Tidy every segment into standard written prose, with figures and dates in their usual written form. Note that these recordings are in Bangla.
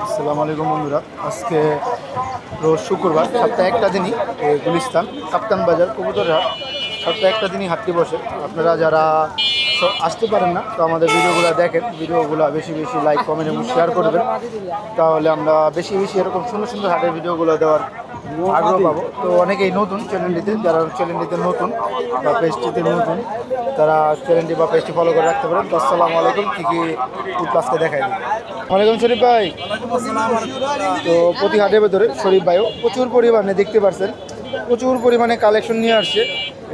আসসালামু আলাইকুম বন্ধুরা। আজকে রোজ শুক্রবার, সপ্তাহে একটা দিনই গুলিস্তান কাপ্তান বাজার কবুতর হাট, সপ্তাহে একটা দিনই হাটটি বসে। আপনারা যারা আসতে পারেন না, তো আমাদের ভিডিওগুলো দেখেন, ভিডিওগুলো বেশি বেশি লাইক কমেন্ট এবং শেয়ার করবেন, তাহলে আমরা বেশি বেশি এরকম সুন্দর সুন্দর হাটের ভিডিওগুলো দেওয়ার আগ্রহ পাবো। তো অনেকেই নতুন চ্যানেলটিতে, যারা চ্যানেলটিতে নতুন বা পেজটিতে নতুন, তারা চ্যানেলটি বা পেজটি ফলো করে রাখতে পারেন। তো আসসালামু আলাইকুম, কী কী ক্লাসকে দেখাই দিই। ওয়ালাইকুম শরীফ ভাই। তো প্রতি হাটের ভেতরে শরীফ ভাইও প্রচুর পরিমাণে দেখতে পাচ্ছেন, প্রচুর পরিমাণে কালেকশন নিয়ে আসছে।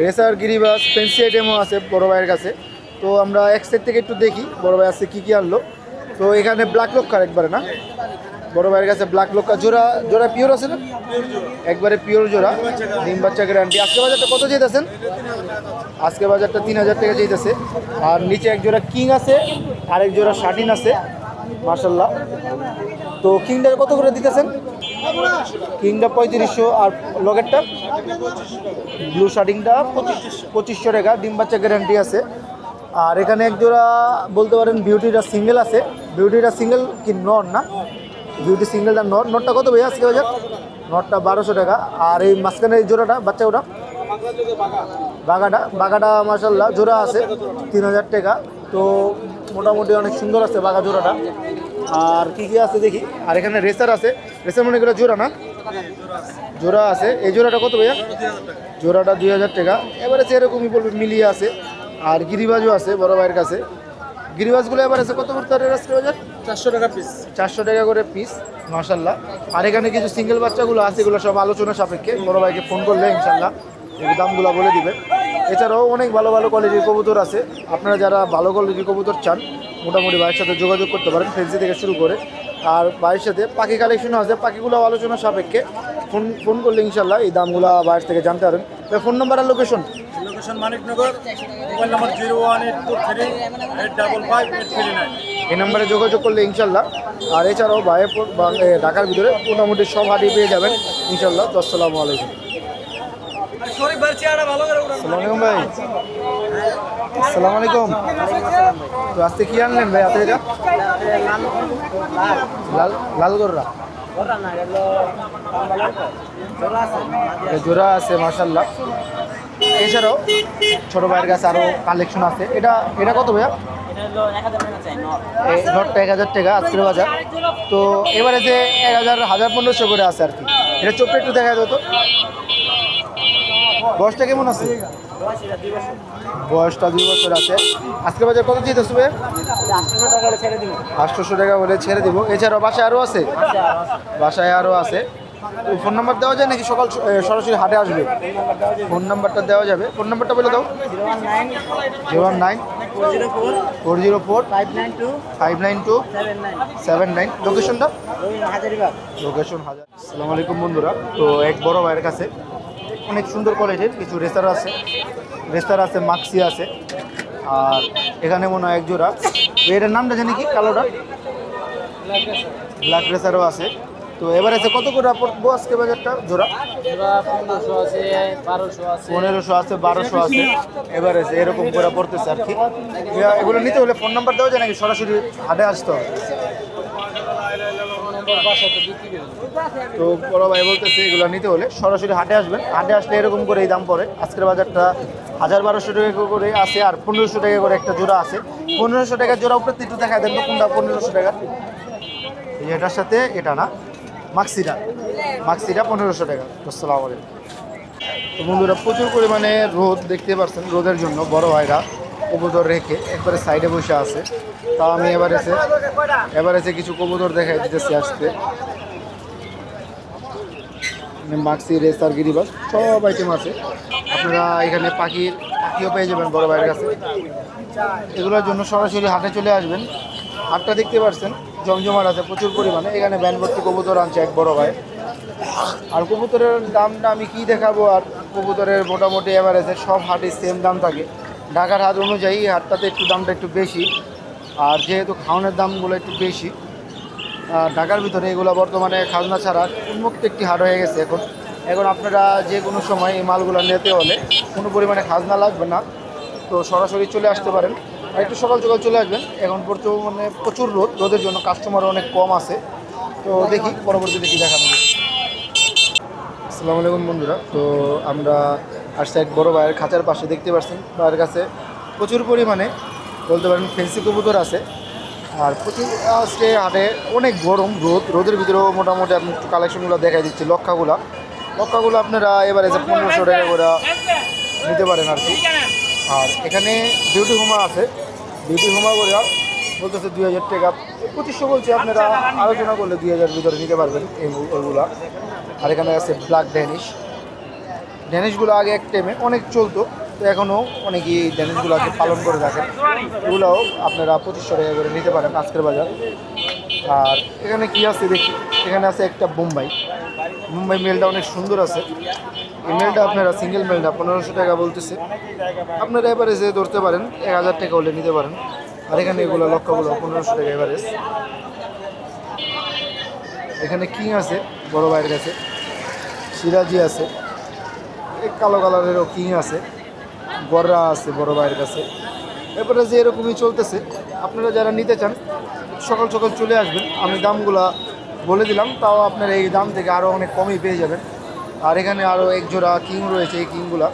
রেসার, গিরিবাস, ফেন্সি আইটেমও আছে বড় ভাইয়ের কাছে। তো আমরা এক সাইড থেকে একটু দেখি বড় ভাই আছে কী কী আনলো। তো এখানে ব্ল্যাক লক্কার একবারে না, বড় ভাইয়ের কাছে ব্ল্যাক লক্কা জোড়া জোড়া পিওর আছে না, একবারে পিওর জোড়া, ডিম বাচ্চা গ্যারান্টি। আজকে বাজারটা কত চাইতেছেন? আজকে বাজারটা 3000 টাকা চাইতেছে। আর নিচে এক জোড়া কিং আছে, আরেক জোড়া শাটিন আছে মার্শাল্লাহ। তো কিংটা কত করে দিতেছেন? কিংটা 3500, আর লকেটটা ব্লু শার্টিংটা 2500 টাকা, ডিম বাচ্চা গ্যারান্টি আছে। আর এখানে এক জোড়া বলতে পারেন বিউটিটা সিঙ্গেল আছে, বিউটিটা সিঙ্গেল কি নর না, বিউটি সিঙ্গেলটা নর। নটটা কত ভাই আজকে বাজার? নটটা 1200 টাকা। আর এই মাঝখানের জোড়াটা বাচ্চা, ওটা বাঘাটা মার্শাল্লাহ জোড়া আছে 3000 টাকা। তো মোটামুটি অনেক সুন্দর আছে বাঘা জোড়াটা। আর কি কি আছে দেখি। আর এখানে রেসার আছে, রেসার মনে করি জোড়া না, জোড়া আছে। এই জোড়াটা কত ভাইয়া? জোড়াটা 2000 টাকা। এবারে সেরকমই বলবে, মিলিয়ে আছে। আর গিরিবাজও আছে বড় ভাইয়ের কাছে। গিরিবাজগুলো এবার আছে কত করতে আজকে বাজার? 400 টাকা পিস। 400 টাকা করে পিস মাশাল্লাহ। আর এখানে কিছু সিঙ্গেল বাচ্চাগুলো আছে, এগুলো সব আলোচনা সাপেক্ষে, বড় ভাইকে ফোন করলে ইনশাল্লাহ এই দামগুলো বলে দিবে। এছাড়াও অনেক ভালো ভালো কোয়ালিটির কবুতর আছে। আপনারা যারা ভালো কোয়ালিটির কবুতর চান, মোটামুটি ভাইয়ের সাথে যোগাযোগ করতে পারেন, ফেন্সি থেকে শুরু করে। আর ভাইয়ের সাথে পাখি কালেকশনও আছে, পাখিগুলো আলোচনা সাপেক্ষে ফোন করলে ইনশাল্লাহ এই দামগুলো ভাইয়ের থেকে জানতে পারেন। ফোন নাম্বার আর location? Location Maniknagar, mobile number 01823 855 839। এই নাম্বারে যোগাযোগ করলে ইনশাল্লাহ। আর এছাড়াও ভাইয়ের ঢাকার ভিতরে মোটামুটি সব হাটই পেয়ে যাবেন ইনশাল্লাহ। তো আসসালামু আলাইকুম। আসসালামু আলাইকুম ভাই। আসসালামু আলাইকুম। তো আজকে কি আনলেন ভাই হাতে? এটা লাল লাল গররা জোড়া আছে মাশাল্লাহ। এছাড়াও ছোট ভাইয়ের কাছে আরও কালেকশন আছে। এটা এটা কত ভাইয়া? নটটা 1000 টাকা আজকের বাজার। তো এবারে যে 1500 করে আছে আর কি। এটা চোখটা একটু দেখা যেত। বয়সটা কেমন আছে? বয়সটা 2 বছর আছে। আজকের বাজার কত চাইতেছে ভাইয়া? 800 টাকা বলে ছেড়ে দিব। এছাড়াও বাসায় আরও আছে, বাসায় আরও আছে। ফোন নাম্বার দেওয়া যায় নাকি সরাসরি হাটে আসবে? ফোন নাম্বারটা দেওয়া যাবে। ফোন নাম্বারটা বলে দাও। 019 404 592 79। লোকেশনটা? লোকেশন হাজার। আসসালামু আলাইকুম বন্ধুরা। তো এক বড় ভাইয়ের কাছে অনেক সুন্দর কোয়ালিটির কিছু রেসার আছে, মাক্সি আছে। আর এখানে মনে হয় এক জোড়া, এটার নামটা জানি কি, কালোটা ব্ল্যাক রেসারও আছে। তো এবার আছে কত করে পড়বো আজকে বাজারটা? জোড়া 1500 আছে, 1200 আছে, 1500 আছে, 1200 আছে। এবার আছে এরকম করে পড়তেছে আর কি। এগুলো নিতে হলে ফোন নাম্বার দেওয়া যায় নাকি সরাসরি হাটে আসতে হবে? তো বড় ভাই বলতেছে এগুলো নিতে হলে সরাসরি হাটে আসবেন। হাটে আসলে এরকম করে এই দাম পড়ে। আজকের বাজারটা 1200 টাকা করে আছে। আর 1500 টাকা করে একটা জোড়া আছে। 1500 টাকার জোড়া উপরে একটু দেখা দেন তো কোনটা 1500 টাকা। এটার সাথে এটা না, মাক্সিটা 1500 টাকা। আসসালামু আলাইকুম। তো বন্ধুরা প্রচুর পরিমাণে রোদ দেখতে পাচ্ছেন। রোদের জন্য বড় ভাইরা কবুতর রেখে একবারে সাইডে বসে আছে। তা আমি এবার এসে কিছু কবুতর দেখাই দিতেছি। আসতে মাক্সি, রেসার, গিরিবাস সব আইটেম আছে। আপনারা এখানে পাখিও পেয়ে যাবেন বড় ভাইয়ের কাছে। এগুলোর জন্য সরাসরি হাটে চলে আসবেন। হাটটা দেখতে পাচ্ছেন জমজমাট আছে প্রচুর পরিমাণে। এখানে ভ্যান ভর্তি কবুতর আনছে এক বড় ভাই। আর কবুতরের দামটা আমি কি দেখাবো, আর কবুতরের মোটামুটি এভারেজে সব হাটে সেম দাম থাকে। ঢাকার হাট অনুযায়ী হাটটাতে একটু দামটা একটু বেশি। আর যেহেতু খাওয়ানোর দামগুলো একটু বেশি, ঢাকার ভিতরে এগুলো বর্তমানে খাজনা ছাড়া উন্মুক্ত একটি হাট হয়ে গেছে এখন আপনারা যে কোনো সময় এই মালগুলো নিতে হলে কোনো পরিমাণে খাজনা লাগবে না। তো সরাসরি চলে আসতে পারেন। আর একটু সকাল সকাল চলে আসবেন। এখন প্রচুর প্রচুর রোদের জন্য কাস্টমারও অনেক কম আছে। তো দেখি পরবর্তীতে কী দেখানো যায়। আসসালামু আলাইকুম বন্ধুরা, তো আমরা আসছি এক বড় ভাইয়ের খাঁচার পাশে। দেখতে পাচ্ছেন ভাইয়ের কাছে প্রচুর পরিমাণে বলতে পারেন ফেন্সি কবুতর আছে। আর প্রচুর আজকে হাটে অনেক গরম, রোদের ভিতরেও মোটামুটি আপনি একটু কালেকশনগুলো দেখাই দিচ্ছি। লক্ষাগুলো আপনারা এবারে যে 1500 টাকা করে নিতে পারেন আর কি। আর এখানে বিউটি হোমা আছে, বিউটি হোমা করে বলতেছে 2000 টাকা, 2500 বলছে। আপনারা আলোচনা করলে 2000 ভিতরে নিতে পারবেন এইগুলা। আর এখানে আছে ব্ল্যাক ড্যানিশগুলো আগে এক টাইমে অনেক চলতো, তো এখনও অনেকেই ড্যানিশগুলোকে পালন করে থাকেন। এগুলোও আপনারা 2500 টাকা করে নিতে পারেন আজকের বাজার। আর এখানে কি আছে দেখি, এখানে আছে একটা বোম্বাই মেলটা অনেক সুন্দর আছে। এই মেলটা আপনারা সিঙ্গেল মেলটা 1500 টাকা বলতেছে। আপনারা এভারেজে ধরতে পারেন 1000 টাকা হলে নিতে পারেন। আর এখানে এগুলো লক্ষগুলো 1500 টাকা এভারেজ। এখানে কিং আছে বড় ভাইয়ের কাছে, সিরাজি আছে, এই কালো কালারেরও কিং আছে, গররা আছে বড় ভাইয়ের কাছে। এরপরে যে এরকমই চলতেছে, আপনারা যারা নিতে চান সকাল সকাল চলে আসবেন। আমি দামগুলা বলে দিলাম, তাও আপনারা এই দাম থেকে আরও অনেক কমই পেয়ে যাবেন। আর এখানে আরও এক জোড়া কিং রয়েছে, এই কিংগুলা।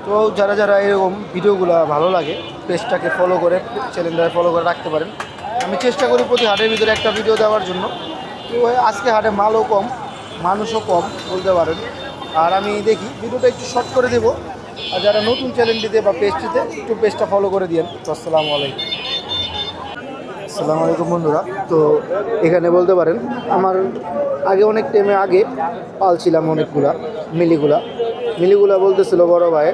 তো যারা যারা এরকম ভিডিওগুলো ভালো লাগে পেজটাকে ফলো করে, চ্যানেলটাকে ফলো করে রাখতে পারেন। আমি চেষ্টা করি প্রতি হাটের ভিতরে একটা ভিডিও দেওয়ার জন্য। তো আজকে হাটে মালও কম, মানুষও কম বলতে পারেন। আর আমি দেখি ভিডিওটা একটু শর্ট করে দেবো। আর যারা নতুন চ্যানেলটিতে বা পেজটিতে একটু পেজটা ফলো করে দিয়েন। তো আসসালামু আলাইকুম। আসসালামু আলাইকুম বন্ধুরা, তো এখানে বলতে পারেন আমার আগে অনেক টাইমে আগে পালছিলাম অনেকগুলা মিলিগুলা বলতেছিল বড় ভাই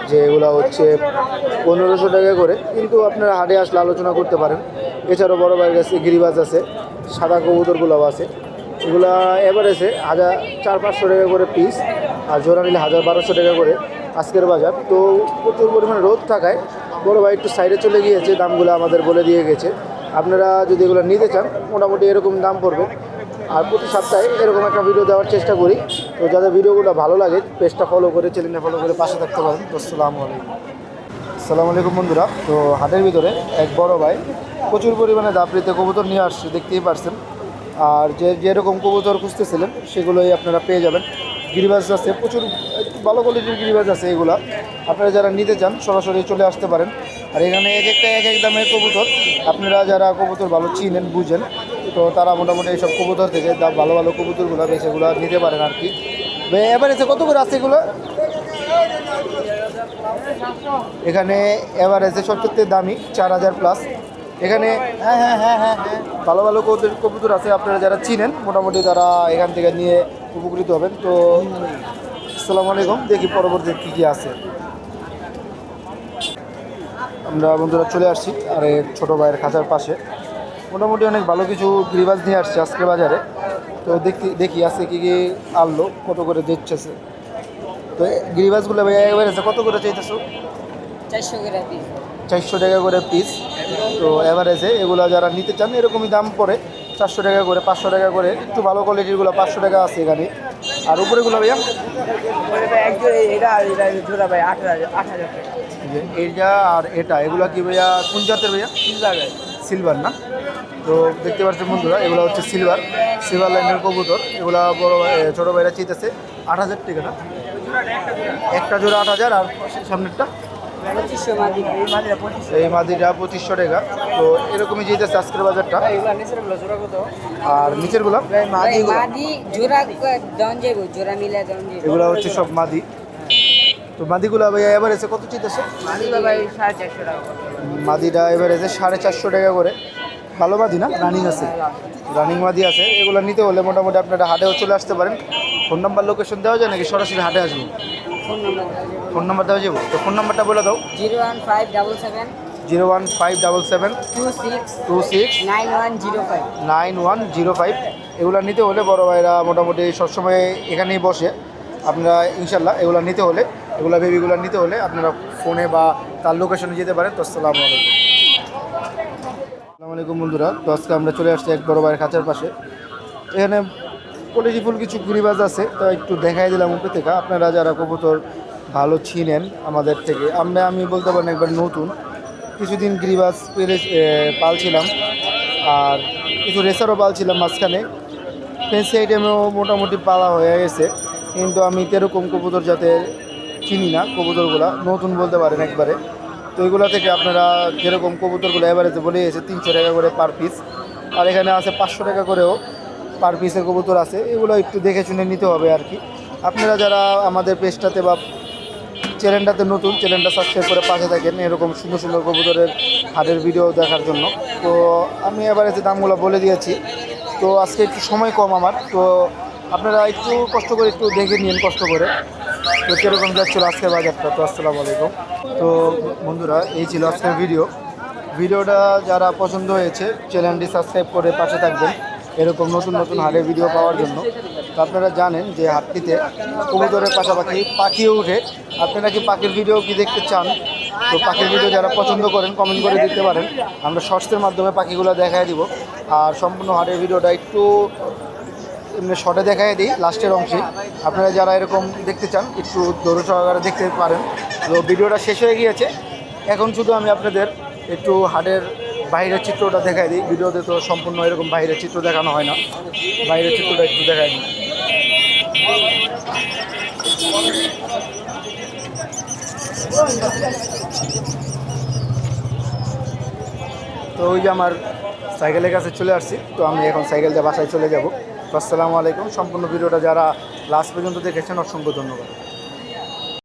যে এগুলো হচ্ছে 1500 টাকা করে, কিন্তু আপনারা হাটে আসলে আলোচনা করতে পারেন। এছাড়াও বড় ভাইয়ের কাছে গিরিবাজ আছে, সাদা কবুতরগুলোও আছে। এগুলা এভারেজে 1400-1500 টাকা করে পিস, আর জোড়া নিলে 1200 টাকা করে আজকের বাজার। তো প্রচুর পরিমাণে রোদ থাকায় বড় ভাই একটু সাইডে চলে গিয়েছে, দামগুলো আমাদের বলে দিয়ে গেছে। আপনারা যদি এগুলো নিতে চান মোটামুটি এরকম দাম পড়বে। আর প্রতি সপ্তাহে এরকম একটা ভিডিও দেওয়ার চেষ্টা করি। তো যাদের ভিডিওগুলো ভালো লাগে পেজটা ফলো করে, চ্যানেলটা ফলো করে পাশে থাকতে পারেন। তো আসসালামু আলাইকুম। আসসালামু আলাইকুম বন্ধুরা, তো হাটের ভিতরে এক বড় ভাই প্রচুর পরিমাণে দাপড়িতে কবুতর নিয়ে আসছে, দেখতেই পারছেন। আর যেরকম কবুতর খুঁজতেছিলেন সেগুলোই আপনারা পেয়ে যাবেন। গিরিবাজ আছে, প্রচুর ভালো কোয়ালিটির গিরিবাজ আছে। এগুলা আপনারা যারা নিতে চান সরাসরি চলে আসতে পারেন। আর এখানে এক একটা এক এক দামের কবুতর, আপনারা যারা কবুতর ভালো চিনেন বুঝেন, তো তারা মোটামুটি এইসব কবুতর থেকে ভালো ভালো কবুতরগুলো বেছেগুলো নিতে পারেন আর কি। এভারেজে কত করে আছে এগুলো? এখানে এভারেজে সবচেয়ে দামি 4000 প্লাস। এখানে হ্যাঁ ভালো ভালো কবুতর আছে, আপনারা যারা চিনেন মোটামুটি তারা এখান থেকে নিয়ে উপকৃত হবেন। তো আসসালামু আলাইকুম, দেখি পরবর্তী কী কী আছে। আমরা বন্ধুরা চলে আসছি আর এক ছোটো ভাইয়ের খাঁচার পাশে। মোটামুটি অনেক ভালো কিছু গিরিবাজ নিয়ে আসছে আজকের বাজারে। তো দেখি আছে কী কী আনলো, কত করে দিচ্ছে। তো গিরিবাজগুলো ভাইয়া একেবারে কত করে চাইতেছো? 400 টাকা করে পিস। তো এভারেজে এগুলো যারা নিতে চান এরকমই দাম পড়ে 400 টাকা করে, 500 টাকা করে। একটু ভালো কোয়ালিটিরগুলো 500 টাকা আছে এখানে। আর উপরেগুলো ভাইয়া এইটা আর এটা, এগুলো কি ভাইয়া কোন জাতের ভাইয়া? সিলভার না? তো দেখতে পাচ্ছেন বন্ধুরা এগুলো হচ্ছে সিলভার লাইনের কবুতর। এগুলো বড় ছোটো ভাইরা চাইতেছে 8000 টাকা না? একটা জোড়া 8000, আর সামনেরটা এই মাদিটা 2500 টাকা। তো এরকমই যেতেছে আজকের বাজারটা। আর নিচেরগুলো এগুলো হচ্ছে সব মাদি। তো মাদিগুলো ভাইয়া এভারেজে কত চাইতেছে? মাদিটা এভারেজে 450 টাকা করে। ভালো মাদি না? রানিং আছে, রানিং মাদি আছে। এগুলো নিতে হলে মোটামুটি আপনারা হাটেও চলে আসতে পারেন। ফোন নাম্বার লোকেশন দেওয়া যায় নাকি সরাসরি হাটে আসবো? ফোন নাম্বার দেওয়া যাবো? তো ফোন নাম্বারটা বলে দাও। 01577 26 9105। এগুলো নিতে হলে বড় ভাইরা মোটামুটি সবসময় এখানেই বসে। আপনারা ইনশাল্লাহ এগুলো নিতে হলে, এগুলো বেবিগুলো নিতে হলে আপনারা ফোনে বা তার লোকেশনে যেতে পারেন। তো আসসালামু আলাইকুম। আসসালামু আলাইকুম বন্ধুরা, তো আজকে আমরা চলে আসছি এক বড় ভাইয়ের খাঁচার পাশে। এখানে কোয়ালিটিফুল কিছু গিরিবাজ আছে, তো একটু দেখাই দিলাম উপরে থেকে। আপনারা যারা কবুতর ভালো চিনেন আমাদের থেকে, আমি বলতে পারেন একবার নতুন কিছুদিন গিরিবাজ পালছিলাম। আর কিছু রেসারও পালছিলাম মাঝখানে। ফেন্সি আইটেমেও মোটামুটি পালা হয়ে গেছে, কিন্তু আমি এরকম কবুতর যাতে চিনি না, কবুতরগুলো নতুন বলতে পারেন একবারে। তো এগুলো থেকে আপনারা যেরকম কবুতরগুলো এভারেজে বলে গেছে 300 টাকা করে পার পিস, আর এখানে আছে 500 টাকা করেও পার পিসের কবুতর আছে। এগুলো একটু দেখে শুনে নিতে হবে আর কি। আপনারা যারা আমাদের পেজটাতে বা চ্যানেলটাতে নতুন, চ্যানেলটা সাবস্ক্রাইব করে পাশে থাকেন এরকম সুন্দর সুন্দর কবুতরের হাটের ভিডিও দেখার জন্য। তো আমি এভারেজে দামগুলো বলে দিয়েছি। তো আজকে একটু সময় কম আমার, তো আপনারা একটু কষ্ট করে একটু দেখে নিন কষ্ট করে। তো কীরকম যাচ্ছিলো আজকের বাজারটা। তো আসসালামু আলাইকুম। তো বন্ধুরা, এই ছিল আজকের ভিডিওটা যারা পছন্দ হয়েছে চ্যানেলটি সাবস্ক্রাইব করে পাশে থাকবেন এরকম নতুন নতুন হাটের ভিডিও পাওয়ার জন্য। তো আপনারা জানেন যে হাটটিতে কবুতরের পাশাপাশি পাখিও উঠে। আপনারা কি পাখির ভিডিও কি দেখতে চান? তো পাখির ভিডিও যারা পছন্দ করেন কমেন্ট করে দিতে পারেন, আমরা শর্টসের মাধ্যমে পাখিগুলো দেখায় দিব। আর সম্পূর্ণ হাটের ভিডিওটা একটু এমনি শর্টে দেখায় দিই লাস্টের অংশে। আপনারা যারা এরকম দেখতে চান একটু ধৈর্য সহকারে দেখতে পারেন। তো ভিডিওটা শেষ হয়ে গিয়েছে, এখন শুধু আমি আপনাদের একটু হাটের বাইরের চিত্রটা দেখাই দিই। ভিডিওতে তো সম্পূর্ণ এরকম বাইরের চিত্র দেখানো হয় না, বাইরের চিত্রটা একটু দেখাই দিই। তো ওই যে আমার সাইকেলের কাছে চলে আসছি, তো আমি এখন সাইকেল দিয়ে বাসায় চলে যাব। তো আসসালামু আলাইকুম। সম্পূর্ণ ভিডিওটা যারা লাস্ট পর্যন্ত দেখেছেন অসংখ্য ধন্যবাদ।